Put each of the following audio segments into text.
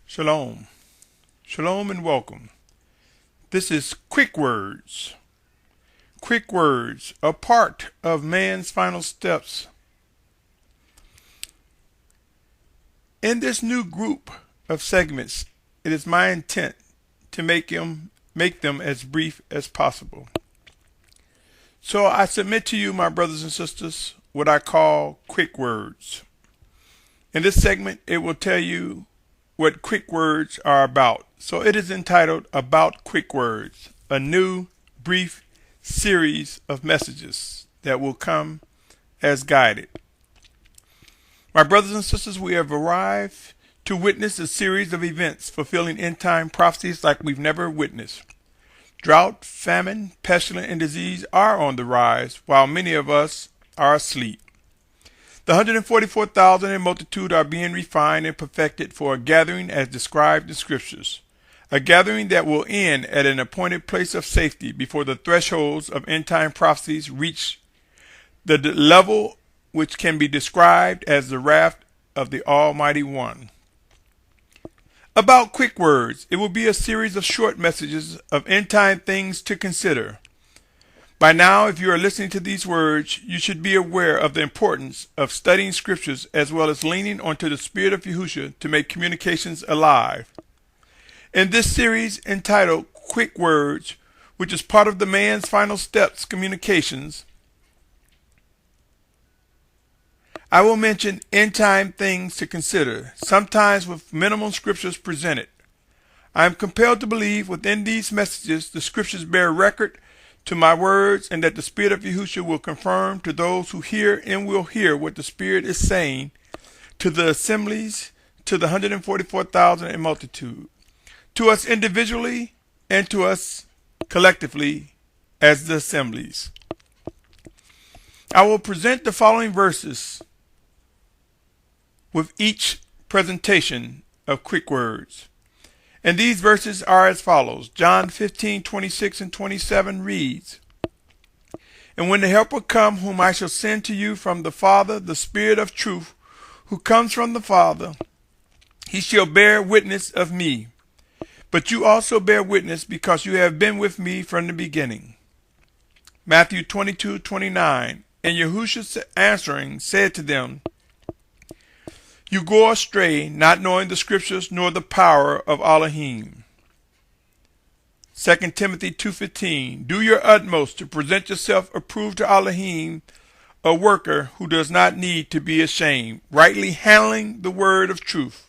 Shalom. Shalom and welcome. This is Quick Words. Quick words, a part of man's final steps. In this new group of segments, it is my intent to make them as brief as possible. So I submit to you, my brothers and sisters, what I call quick words. In this segment, it will tell you what quick words are about. So it is entitled About Quick Words, a new, brief series of messages that will come as guided. My brothers and sisters, we have arrived to witness a series of events fulfilling end-time prophecies like we've never witnessed. Drought, famine, pestilence, and disease are on the rise, while many of us are asleep. The 144,000 in multitude are being refined and perfected for a gathering as described in Scriptures, a gathering that will end at an appointed place of safety before the thresholds of end-time prophecies reach the level which can be described as the wrath of the Almighty One. About quick words, it will be a series of short messages of end-time things to consider. By now, if you are listening to these words, you should be aware of the importance of studying scriptures as well as leaning onto the Spirit of Yahushua to make communications alive. In this series entitled Quick Words, which is part of the Man's Final Steps communications, I will mention end-time things to consider, sometimes with minimum scriptures presented. I am compelled to believe within these messages the scriptures bear record to my words, and that the Spirit of Yahushua will confirm to those who hear and will hear what the Spirit is saying to the assemblies, to the 144,000 in multitude, to us individually and to us collectively as the assemblies. I will present the following verses with each presentation of quick words. And these verses are as follows. John 15:26 and 27 reads, "And when the Helper come, whom I shall send to you from the Father, the Spirit of truth, who comes from the Father, he shall bear witness of me. But you also bear witness, because you have been with me from the beginning." Matthew 22:29, "And Yahushua answering said to them, You go astray, not knowing the scriptures nor the power of Elohim." 2 Timothy 2:15, "Do your utmost to present yourself approved to Elohim, a worker who does not need to be ashamed, rightly handling the word of truth."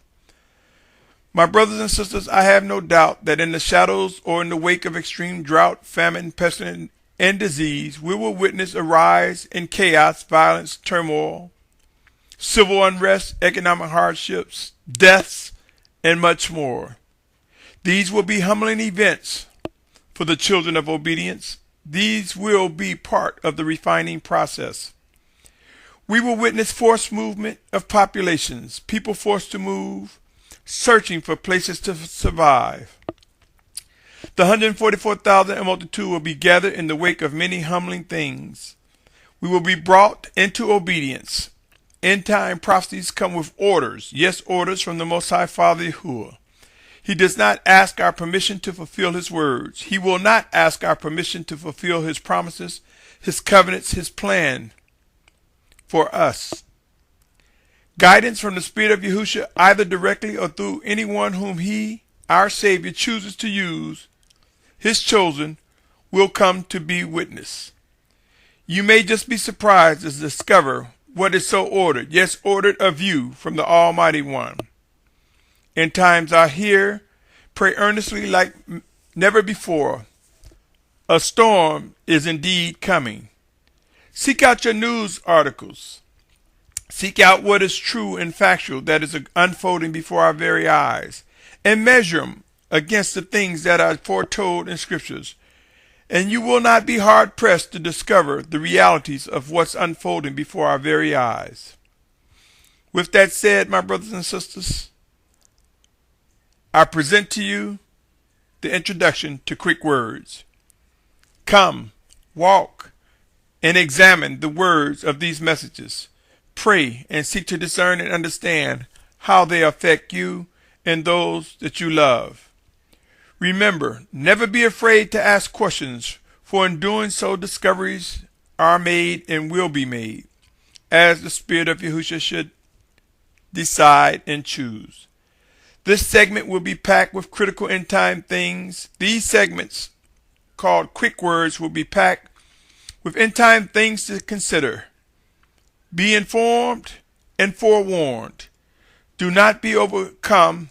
My brothers and sisters, I have no doubt that in the shadows or in the wake of extreme drought, famine, pestilence, and disease, we will witness a rise in chaos, violence, turmoil, civil unrest, economic hardships, deaths, and much more. These will be humbling events for the children of obedience. These will be part of the refining process. We will witness forced movement of populations, people forced to move, searching for places to survive. The 144,000 in multitude will be gathered in the wake of many humbling things. We will be brought into obedience. End-time prophecies come with orders, yes, orders from the Most High Father Yahuwah. He does not ask our permission to fulfill his words. He will not ask our permission to fulfill his promises, his covenants, his plan for us. Guidance from the Spirit of Yahushua, either directly or through anyone whom he, our Savior, chooses to use, his chosen, will come to be witness. You may just be surprised to discover what is so ordered, yes, ordered of you from the Almighty One. End times are here. Pray earnestly like never before. A storm is indeed coming. Seek out your news articles. Seek out what is true and factual that is unfolding before our very eyes, and measure them against the things that are foretold in scriptures. And you will not be hard-pressed to discover the realities of what's unfolding before our very eyes. With that said, my brothers and sisters, I present to you the introduction to Quick Words. Come, walk, and examine the words of these messages. Pray and seek to discern and understand how they affect you and those that you love. Remember, never be afraid to ask questions, for in doing so discoveries are made and will be made, as the Spirit of Yahushua should decide and choose. This segment will be packed with critical end time things. These segments, called quick words, will be packed with end time things to consider. Be informed and forewarned. Do not be overtaken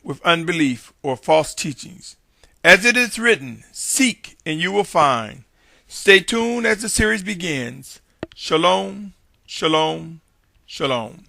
with unbelief or false teachings. As it is written, seek and you will find. Stay tuned as the series begins. Shalom, shalom, shalom.